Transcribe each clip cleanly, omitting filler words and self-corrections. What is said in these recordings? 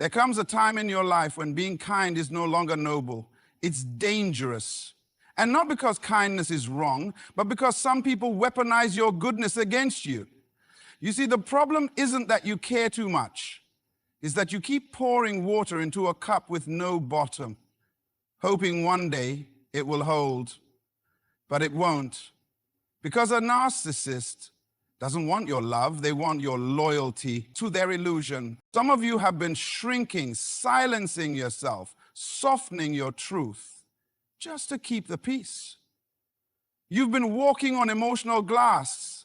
There comes a time in your life when being kind is no longer noble. It's dangerous. And not because kindness is wrong, but because some people weaponize your goodness against you. You see, the problem isn't that you care too much. It's that you keep pouring water into a cup with no bottom, hoping one day it will hold. But it won't. Because a narcissist doesn't want your love, they want your loyalty to their illusion. Some of you have been shrinking, silencing yourself, softening your truth, just to keep the peace. You've been walking on emotional glass,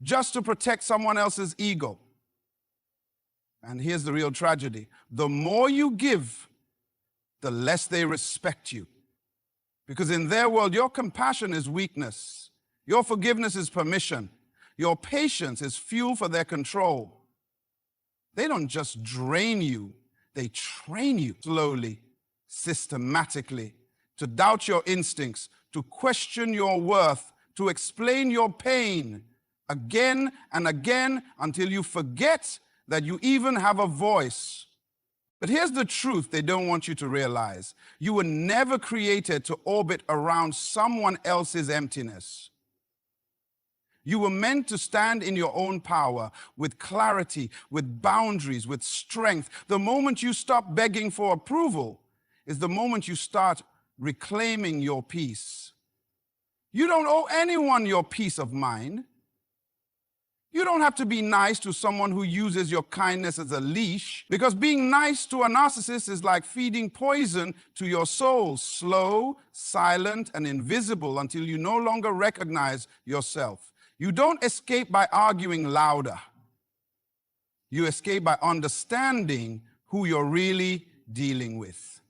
just to protect someone else's ego. And here's the real tragedy. The more you give, the less they respect you. Because in their world, your compassion is weakness. Your forgiveness is permission. Your patience is fuel for their control. They don't just drain you, they train you slowly, systematically, to doubt your instincts, to question your worth, to explain your pain again and again until you forget that you even have a voice. But here's the truth they don't want you to realize. You were never created to orbit around someone else's emptiness. You were meant to stand in your own power, with clarity, with boundaries, with strength. The moment you stop begging for approval is the moment you start reclaiming your peace. You don't owe anyone your peace of mind. You don't have to be nice to someone who uses your kindness as a leash, because being nice to a narcissist is like feeding poison to your soul, slow, silent, and invisible until you no longer recognize yourself. You don't escape by arguing louder. You escape by understanding who you're really dealing with.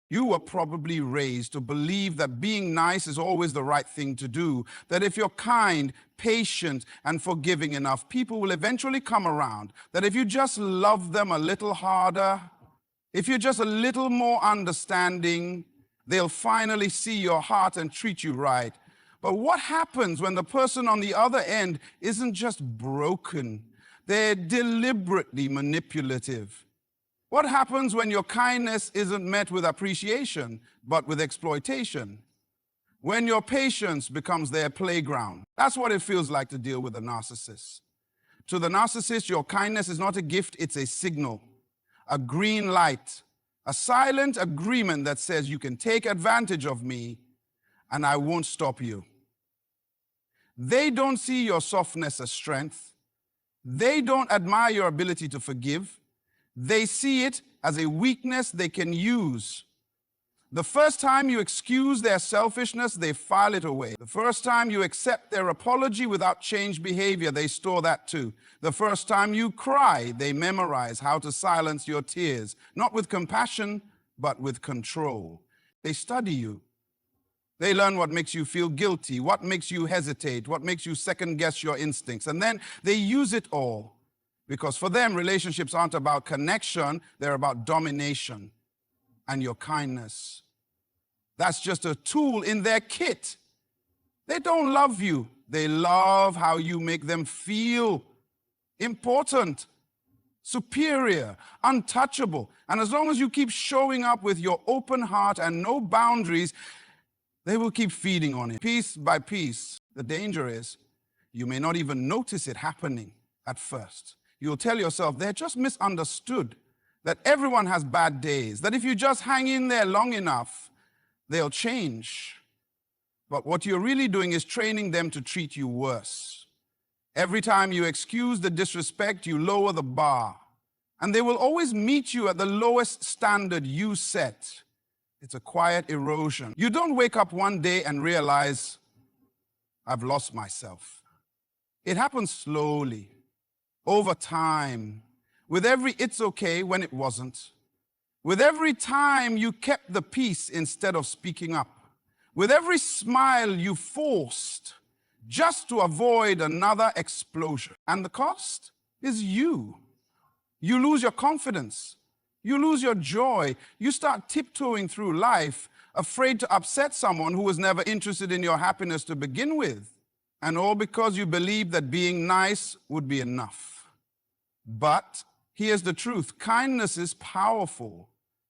You were probably raised to believe that being nice is always the right thing to do, that if you're kind, patient, and forgiving enough, people will eventually come around, that if you just love them a little harder, if you're just a little more understanding, they'll finally see your heart and treat you right. But what happens when the person on the other end isn't just broken? They're deliberately manipulative. What happens when your kindness isn't met with appreciation, but with exploitation? When your patience becomes their playground? That's what it feels like to deal with a narcissist. To the narcissist, your kindness is not a gift, it's a signal, a green light, a silent agreement that says you can take advantage of me and I won't stop you. They don't see your softness as strength. They don't admire your ability to forgive. They see it as a weakness they can use. The first time you excuse their selfishness, they file it away. The first time you accept their apology without changed behavior, they store that too. The first time you cry, they memorize how to silence your tears, not with compassion, but with control. They study you. They learn what makes you feel guilty, what makes you hesitate, what makes you second-guess your instincts. And then they use it all. Because for them, relationships aren't about connection, they're about domination and your kindness. That's just a tool in their kit. They don't love you. They love how you make them feel important, superior, untouchable. And as long as you keep showing up with your open heart and no boundaries, they will keep feeding on it, piece by piece. The danger is you may not even notice it happening at first. You'll tell yourself they're just misunderstood, that everyone has bad days, that if you just hang in there long enough, they'll change. But what you're really doing is training them to treat you worse. Every time you excuse the disrespect, you lower the bar. And they will always meet you at the lowest standard you set. It's a quiet erosion. You don't wake up one day and realize, I've lost myself. It happens slowly, over time, with every it's okay when it wasn't, with every time you kept the peace instead of speaking up, with every smile you forced just to avoid another explosion. And the cost is you. You lose your confidence. You lose your joy. You start tiptoeing through life, afraid to upset someone who was never interested in your happiness to begin with. And all because you believe that being nice would be enough. But Here's the truth. Kindness is powerful,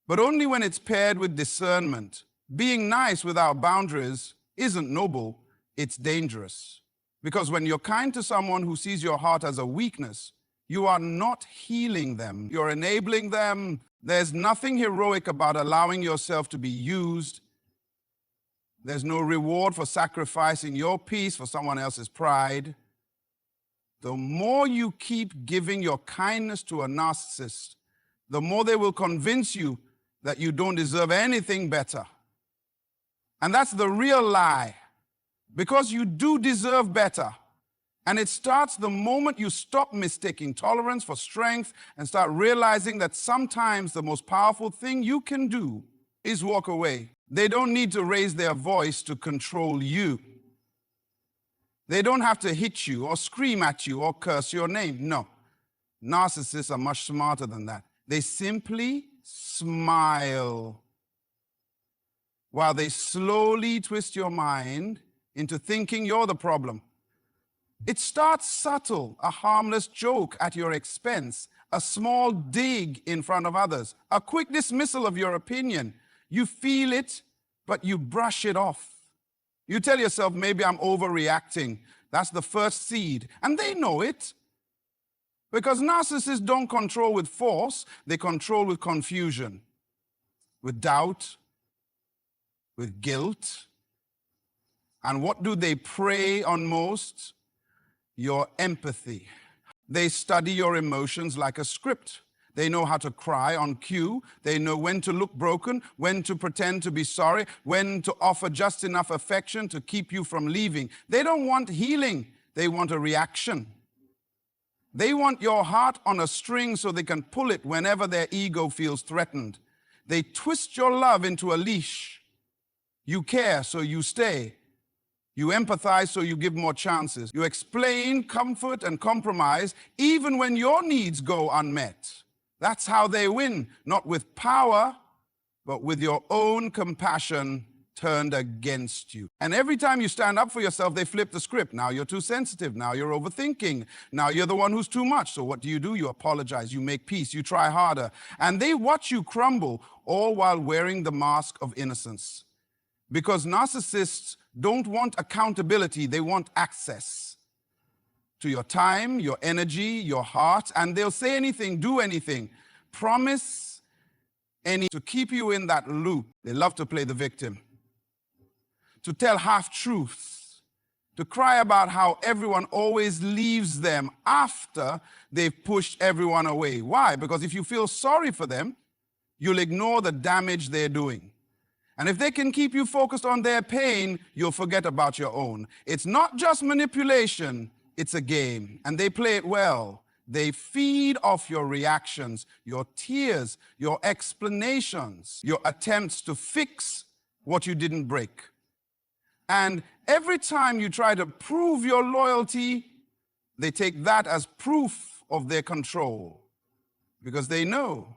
but only when it's paired with discernment. Being nice without boundaries isn't noble, it's dangerous. Because when you're kind to someone who sees your heart as a weakness, you are not healing them. You're enabling them. There's nothing heroic about allowing yourself to be used. There's no reward for sacrificing your peace for someone else's pride. The more you keep giving your kindness to a narcissist, the more they will convince you that you don't deserve anything better. And that's the real lie, because you do deserve better. And it starts the moment you stop mistaking tolerance for strength and start realizing that sometimes the most powerful thing you can do is walk away. They don't need to raise their voice to control you. They don't have to hit you or scream at you or curse your name. No. Narcissists are much smarter than that. They simply smile while they slowly twist your mind into thinking you're the problem. It starts subtle, a harmless joke at your expense, a small dig in front of others, a quick dismissal of your opinion. You feel it, but you brush it off. You tell yourself, maybe I'm overreacting. That's the first seed. And they know it. Because narcissists don't control with force, they control with confusion, with doubt, with guilt. And what do they prey on most? Your empathy. They study your emotions like a script. They know how to cry on cue. They know when to look broken, when to pretend to be sorry, when to offer just enough affection to keep you from leaving. They don't want healing. They want a reaction. They want your heart on a string so they can pull it whenever their ego feels threatened. They twist your love into a leash. You care, so you stay. You empathize, so you give more chances. You explain, comfort, and compromise, even when your needs go unmet. That's how they win, not with power, but with your own compassion turned against you. And every time you stand up for yourself, they flip the script. Now you're too sensitive. Now you're overthinking. Now you're the one who's too much. So what do? You apologize. You make peace. You try harder. And they watch you crumble, all while wearing the mask of innocence. Because narcissists don't want accountability, they want access to your time, your energy, your heart, and they'll say anything, do anything, promise anything to keep you in that loop. They love to play the victim, to tell half-truths, to cry about how everyone always leaves them after they've pushed everyone away. Why? Because if you feel sorry for them, you'll ignore the damage they're doing. And if they can keep you focused on their pain, you'll forget about your own. It's not just manipulation, it's a game. And they play it well. They feed off your reactions, your tears, your explanations, your attempts to fix what you didn't break. And every time you try to prove your loyalty, they take that as proof of their control. Because they know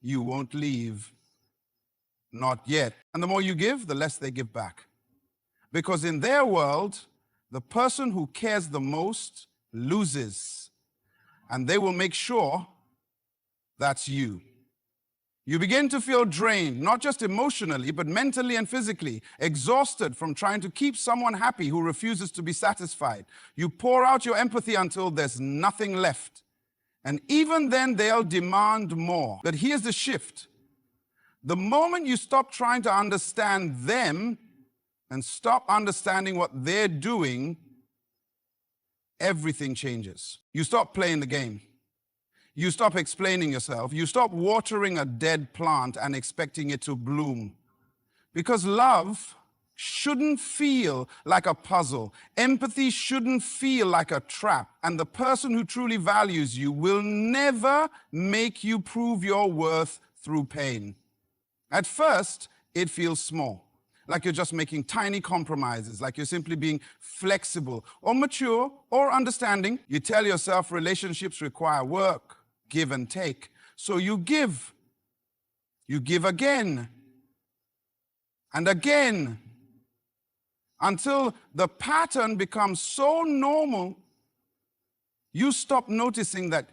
you won't leave. Not yet. And the more you give, the less they give back. Because in their world, the person who cares the most loses. And they will make sure that's you. You begin to feel drained, not just emotionally, but mentally and physically, exhausted from trying to keep someone happy who refuses to be satisfied. You pour out your empathy until there's nothing left. And even then, they'll demand more. But here's the shift. The moment you stop trying to understand them and stop understanding what they're doing, everything changes. You stop playing the game. You stop explaining yourself. You stop watering a dead plant and expecting it to bloom. Because love shouldn't feel like a puzzle. Empathy shouldn't feel like a trap. And the person who truly values you will never make you prove your worth through pain. At first, it feels small, like you're just making tiny compromises, like you're simply being flexible or mature or understanding. You tell yourself relationships require work, give and take. So you give. You give again and again until the pattern becomes so normal, you stop noticing that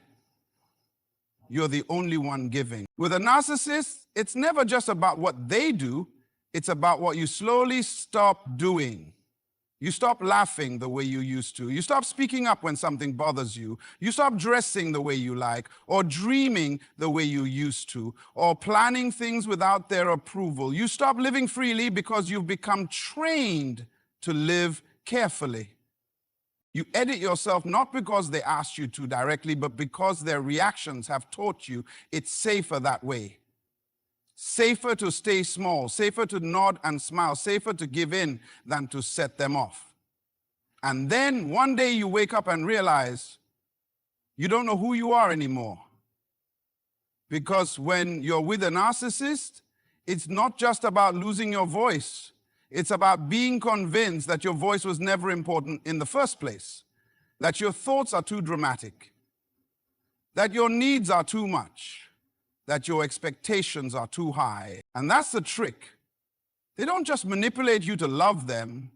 you're the only one giving. With a narcissist, it's never just about what they do, it's about what you slowly stop doing. You stop laughing the way you used to. You stop speaking up when something bothers you. You stop dressing the way you like, or dreaming the way you used to, or planning things without their approval. You stop living freely because you've become trained to live carefully. You edit yourself not because they asked you to directly, but because their reactions have taught you it's safer that way. Safer to stay small, safer to nod and smile, safer to give in than to set them off. And then one day you wake up and realize you don't know who you are anymore. Because when you're with a narcissist, it's not just about losing your voice. It's about being convinced that your voice was never important in the first place, that your thoughts are too dramatic, that your needs are too much, that your expectations are too high. And that's the trick. They don't just manipulate you to love them,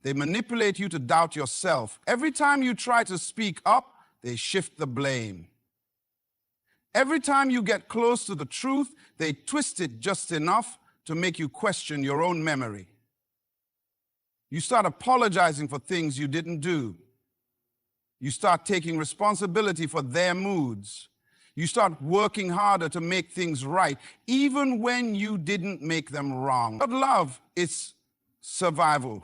they manipulate you to doubt yourself. Every time you try to speak up, they shift the blame. Every time you get close to the truth, they twist it just enough to make you question your own memory. You start apologizing for things you didn't do. You start taking responsibility for their moods. You start working harder to make things right, even when you didn't make them wrong. But love is survival.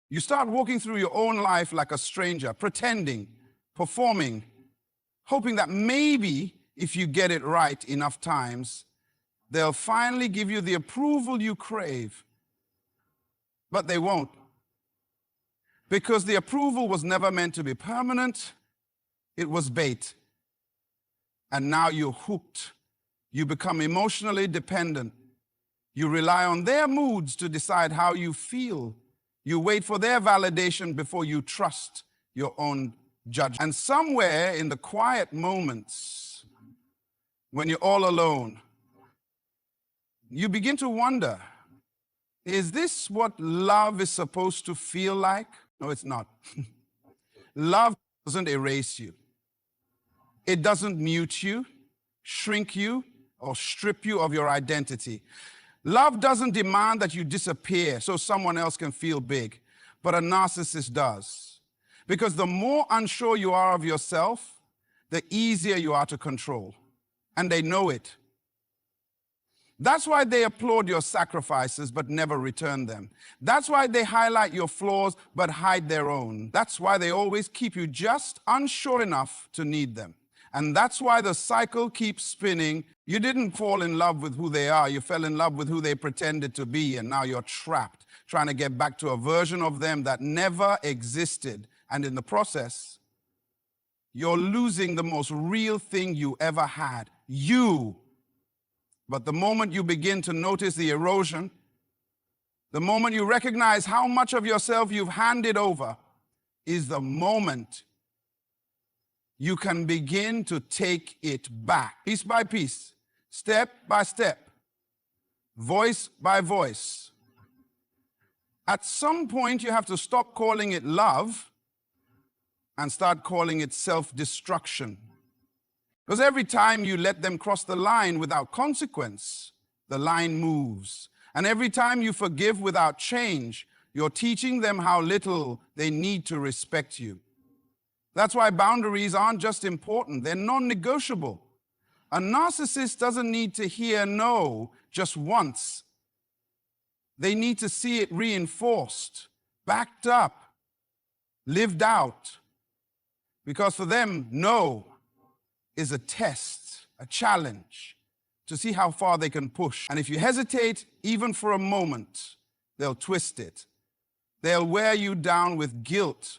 You start walking through your own life like a stranger, pretending, performing, hoping that maybe if you get it right enough times, they'll finally give you the approval you crave. But they won't. Because the approval was never meant to be permanent, it was bait. And now you're hooked. You become emotionally dependent. You rely on their moods to decide how you feel. You wait for their validation before you trust your own judgment. And somewhere in the quiet moments, when you're all alone, you begin to wonder, is this what love is supposed to feel like? No, it's not. Love doesn't erase you. It doesn't mute you, shrink you, or strip you of your identity. Love doesn't demand that you disappear so someone else can feel big, but a narcissist does. Because the more unsure you are of yourself, the easier you are to control. And they know it. That's why they applaud your sacrifices but never return them. That's why they highlight your flaws but hide their own. That's why they always keep you just unsure enough to need them. And that's why the cycle keeps spinning. You didn't fall in love with who they are. You fell in love with who they pretended to be, and now you're trapped, trying to get back to a version of them that never existed. And in the process, you're losing the most real thing you ever had, you. But the moment you begin to notice the erosion, the moment you recognize how much of yourself you've handed over, is the moment you can begin to take it back, piece by piece, step by step, voice by voice. At some point, you have to stop calling it love and start calling it self-destruction. Because every time you let them cross the line without consequence, the line moves. And every time you forgive without change, you're teaching them how little they need to respect you. That's why boundaries aren't just important, they're non-negotiable. A narcissist doesn't need to hear no just once. They need to see it reinforced, backed up, lived out. Because for them, no is a test, a challenge, to see how far they can push. And if you hesitate even for a moment, they'll twist it. They'll wear you down with guilt.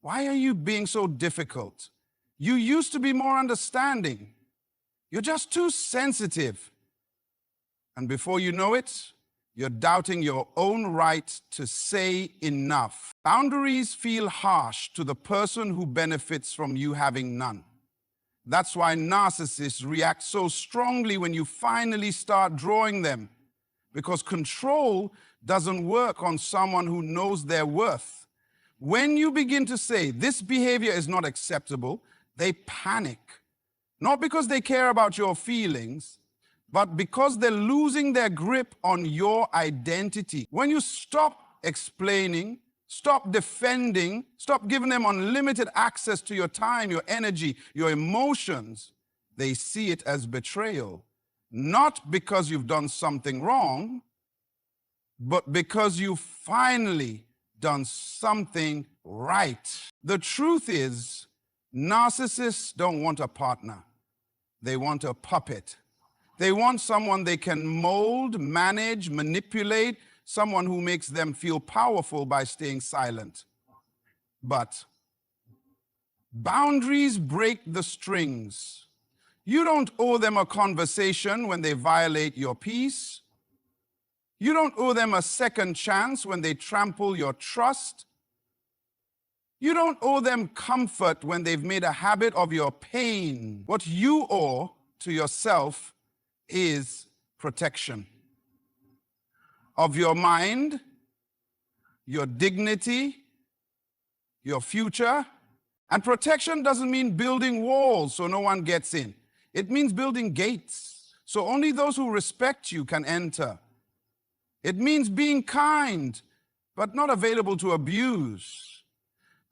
Why are you being so difficult? You used to be more understanding. You're just too sensitive. And before you know it, you're doubting your own right to say enough. Boundaries feel harsh to the person who benefits from you having none. That's why narcissists react so strongly when you finally start drawing them, because control doesn't work on someone who knows their worth. When you begin to say, this behavior is not acceptable, they panic. Not because they care about your feelings, but because they're losing their grip on your identity. When you stop explaining, stop defending, stop giving them unlimited access to your time, your energy, your emotions, they see it as betrayal. Not because you've done something wrong, but because you've finally done something right. The truth is, narcissists don't want a partner. They want a puppet. They want someone they can mold, manage, manipulate, someone who makes them feel powerful by staying silent. But boundaries break the strings. You don't owe them a conversation when they violate your peace. You don't owe them a second chance when they trample your trust. You don't owe them comfort when they've made a habit of your pain. What you owe to yourself is protection of your mind, your dignity, your future. And protection doesn't mean building walls so no one gets in. It means building gates so only those who respect you can enter. It means being kind, but not available to abuse.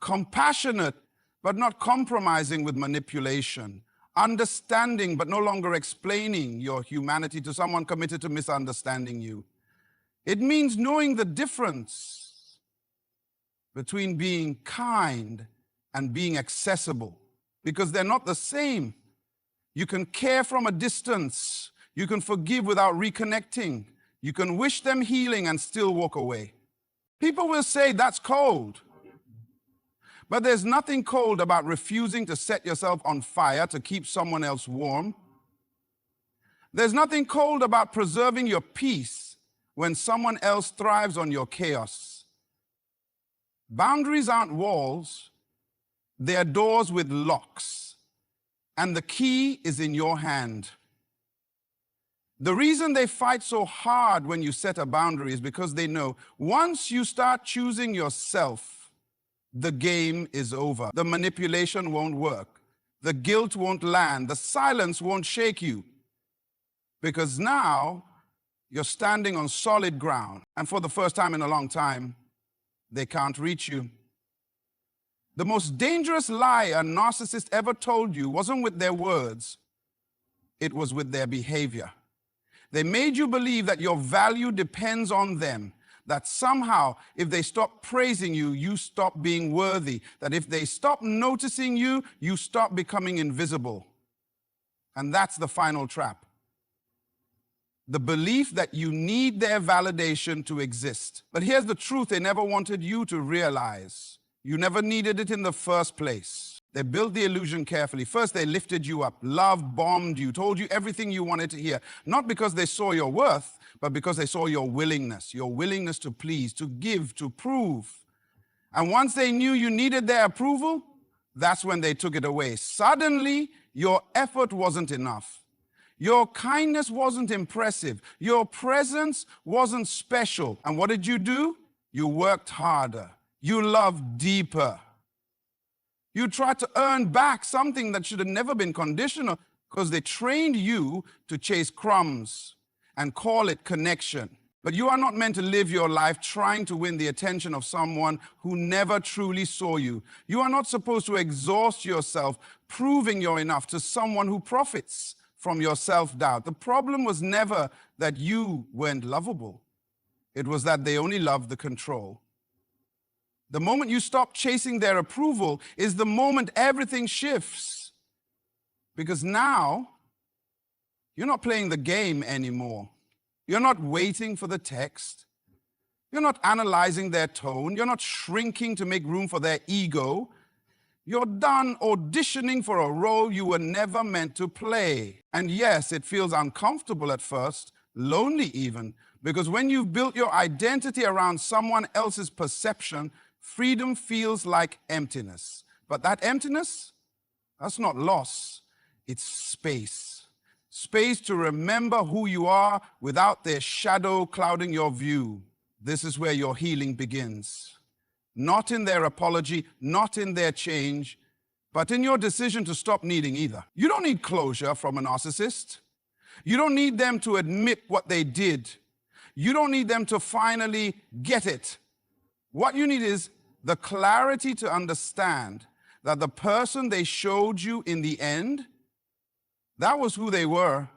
Compassionate, but not compromising with manipulation. Understanding, but no longer explaining your humanity to someone committed to misunderstanding you. It means knowing the difference between being kind and being accessible, because they're not the same. You can care from a distance. You can forgive without reconnecting. You can wish them healing and still walk away. People will say that's cold. But there's nothing cold about refusing to set yourself on fire to keep someone else warm. There's nothing cold about preserving your peace when someone else thrives on your chaos. Boundaries aren't walls. They're doors with locks. And the key is in your hand. The reason they fight so hard when you set a boundary is because they know once you start choosing yourself, the game is over. The manipulation won't work. The guilt won't land. The silence won't shake you. Because now you're standing on solid ground. And for the first time in a long time, they can't reach you. The most dangerous lie a narcissist ever told you wasn't with their words. It was with their behavior. They made you believe that your value depends on them. That somehow, if they stop praising you, you stop being worthy. That if they stop noticing you, you stop becoming invisible. And that's the final trap. The belief that you need their validation to exist. But here's the truth they never wanted you to realize. You never needed it in the first place. They built the illusion carefully. First, they lifted you up, love bombed you, told you everything you wanted to hear. Not because they saw your worth, but because they saw your willingness to please, to give, to prove. And once they knew you needed their approval, that's when they took it away. Suddenly, your effort wasn't enough. Your kindness wasn't impressive. Your presence wasn't special. And what did you do? You worked harder. You loved deeper. You tried to earn back something that should have never been conditional because they trained you to chase crumbs and call it connection. But you are not meant to live your life trying to win the attention of someone who never truly saw you. You are not supposed to exhaust yourself proving you're enough to someone who profits from your self-doubt. The problem was never that you weren't lovable. It was that they only loved the control. The moment you stop chasing their approval is the moment everything shifts. Because now, you're not playing the game anymore. You're not waiting for the text. You're not analyzing their tone. You're not shrinking to make room for their ego. You're done auditioning for a role you were never meant to play. And yes, it feels uncomfortable at first, lonely even, because when you've built your identity around someone else's perception, freedom feels like emptiness. But that emptiness, that's not loss, it's space. Space to remember who you are without their shadow clouding your view. This is where your healing begins. Not in their apology, not in their change, but in your decision to stop needing either. You don't need closure from a narcissist. You don't need them to admit what they did. You don't need them to finally get it. What you need is the clarity to understand that the person they showed you in the end, that was who they were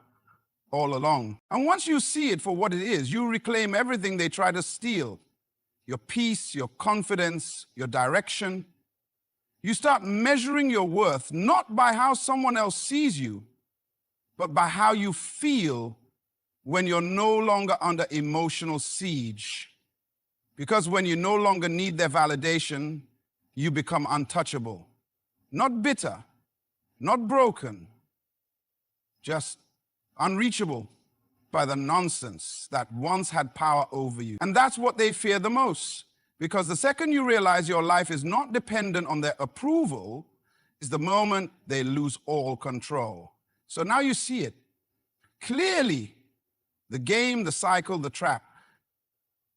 all along. And once you see it for what it is, you reclaim everything they try to steal. Your peace, your confidence, your direction. You start measuring your worth not by how someone else sees you, but by how you feel when you're no longer under emotional siege. Because when you no longer need their validation, you become untouchable. Not bitter, not broken, just unreachable by the nonsense that once had power over you. And that's what they fear the most. Because the second you realize your life is not dependent on their approval is the moment they lose all control. So now you see it clearly, the game, the cycle, the trap,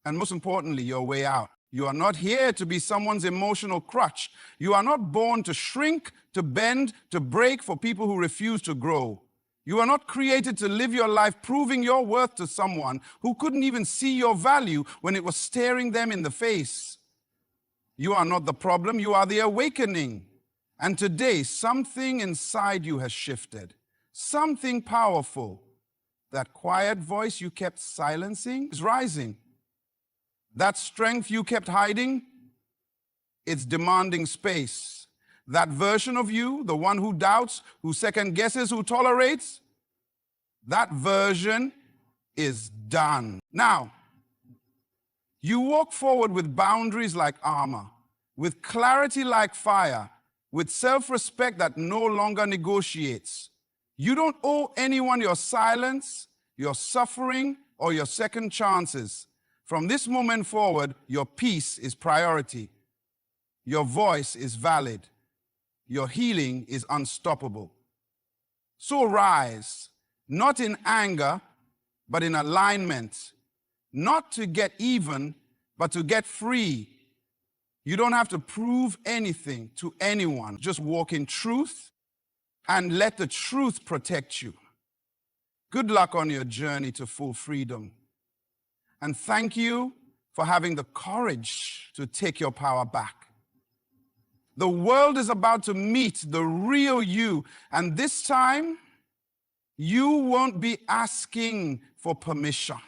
and most importantly, your way out. You are not here to be someone's emotional crutch. You are not born to shrink, to bend, to break for people who refuse to grow. You are not created to live your life proving your worth to someone who couldn't even see your value when it was staring them in the face. You are not the problem, you are the awakening. And today, something inside you has shifted. Something powerful. That quiet voice you kept silencing is rising. That strength you kept hiding, it's demanding space. That version of you, the one who doubts, who second guesses, who tolerates, that version is done. Now, you walk forward with boundaries like armor, with clarity like fire, with self-respect that no longer negotiates. You don't owe anyone your silence, your suffering, or your second chances. From this moment forward, your peace is priority. Your voice is valid. Your healing is unstoppable. So rise, not in anger, but in alignment. Not to get even, but to get free. You don't have to prove anything to anyone. Just walk in truth and let the truth protect you. Good luck on your journey to full freedom. And thank you for having the courage to take your power back. The world is about to meet the real you, and this time, you won't be asking for permission.